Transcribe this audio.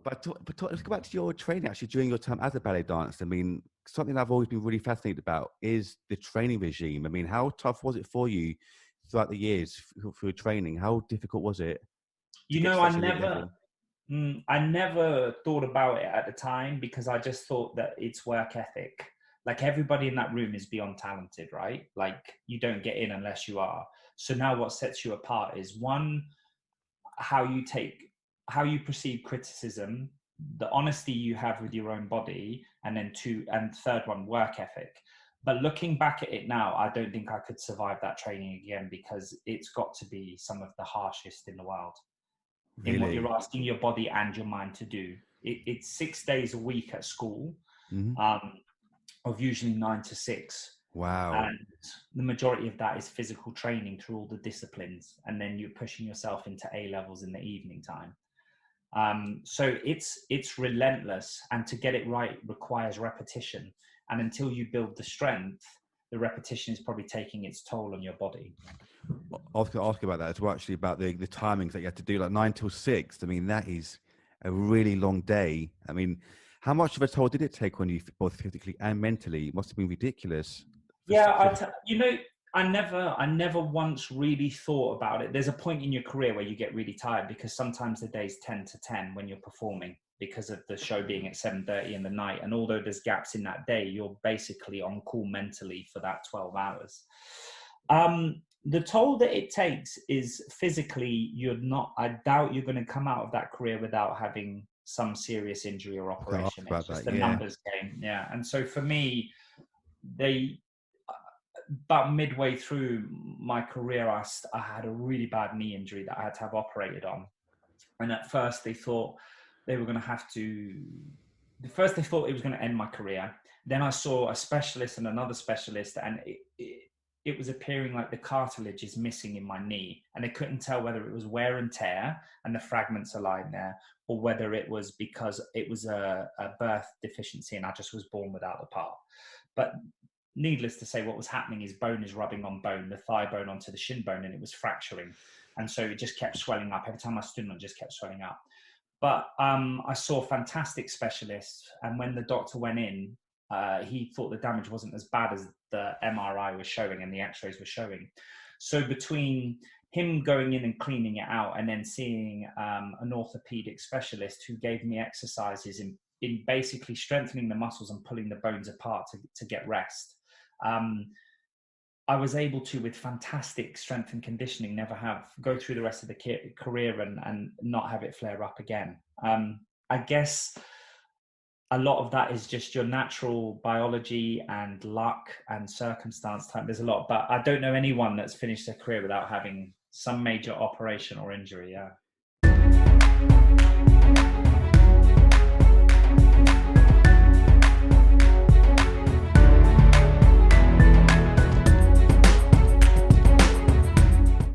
Let's go back to your training actually during your time as a ballet dancer. I mean, something I've always been really fascinated about is the training regime. I mean, how tough was it for you throughout the years for your training? How difficult was it to You get to know, such elite level? I never thought about it at the time because I just thought that it's work ethic. Like everybody in that room is beyond talented, right? Like you don't get in unless you are. So now what sets you apart is one, how you take, how you perceive criticism, the honesty you have with your own body, and then two, and third one, work ethic. But looking back at it now, I don't think I could survive that training again because it's got to be some of the harshest in the world in what Really? you're asking your body and your mind to do. It's 6 days a week at school, Hmm. um, of usually 9 to 6. Wow. And the majority of that is physical training through all the disciplines. And then you're pushing yourself into A levels in the evening time. So it's relentless. And to get it right requires repetition. And until you build the strength, the repetition is probably taking its toll on your body. I was going to ask you about that as well, actually, about the timings that you had to do, like 9 till 6. I mean, that is a really long day. I mean, how much of a toll did it take on you, both physically and mentally? It must have been ridiculous. Yeah, you know, I never once really thought about it. There's a point in your career where you get really tired because sometimes the day's 10 to 10 when you're performing because of the show being at 7:30 in the night. And although there's gaps in that day, you're basically on call mentally for that 12 hours. The toll that it takes is physically, I doubt you're going to come out of that career without having some serious injury or I was going to ask operation. It's about just that. a Yeah. numbers game. Yeah. And so for me, they about midway through my career, I had a really bad knee injury that I had to have operated on. And at first they thought they were going to have to, first they thought it was going to end my career. Then I saw a specialist and another specialist, and it was appearing like the cartilage is missing in my knee. And they couldn't tell whether it was wear and tear and the fragments are lying there, or whether it was because it was a birth deficiency and I just was born without the part. But needless to say, what was happening is bone is rubbing on bone, the thigh bone onto the shin bone, and it was fracturing. And so it just kept swelling up. Every time I stood on it, just kept swelling up. But I saw fantastic specialists. And when the doctor went in, he thought the damage wasn't as bad as the MRI was showing and the x-rays were showing. So between him going in and cleaning it out and then seeing an orthopedic specialist who gave me exercises in basically strengthening the muscles and pulling the bones apart to get rest, I was able to, with fantastic strength and conditioning, go through the rest of the career and not have it flare up again. I guess a lot of that is just your natural biology and luck and circumstance time. There's a lot, but I don't know anyone that's finished their career without having some major operation or injury. Yeah.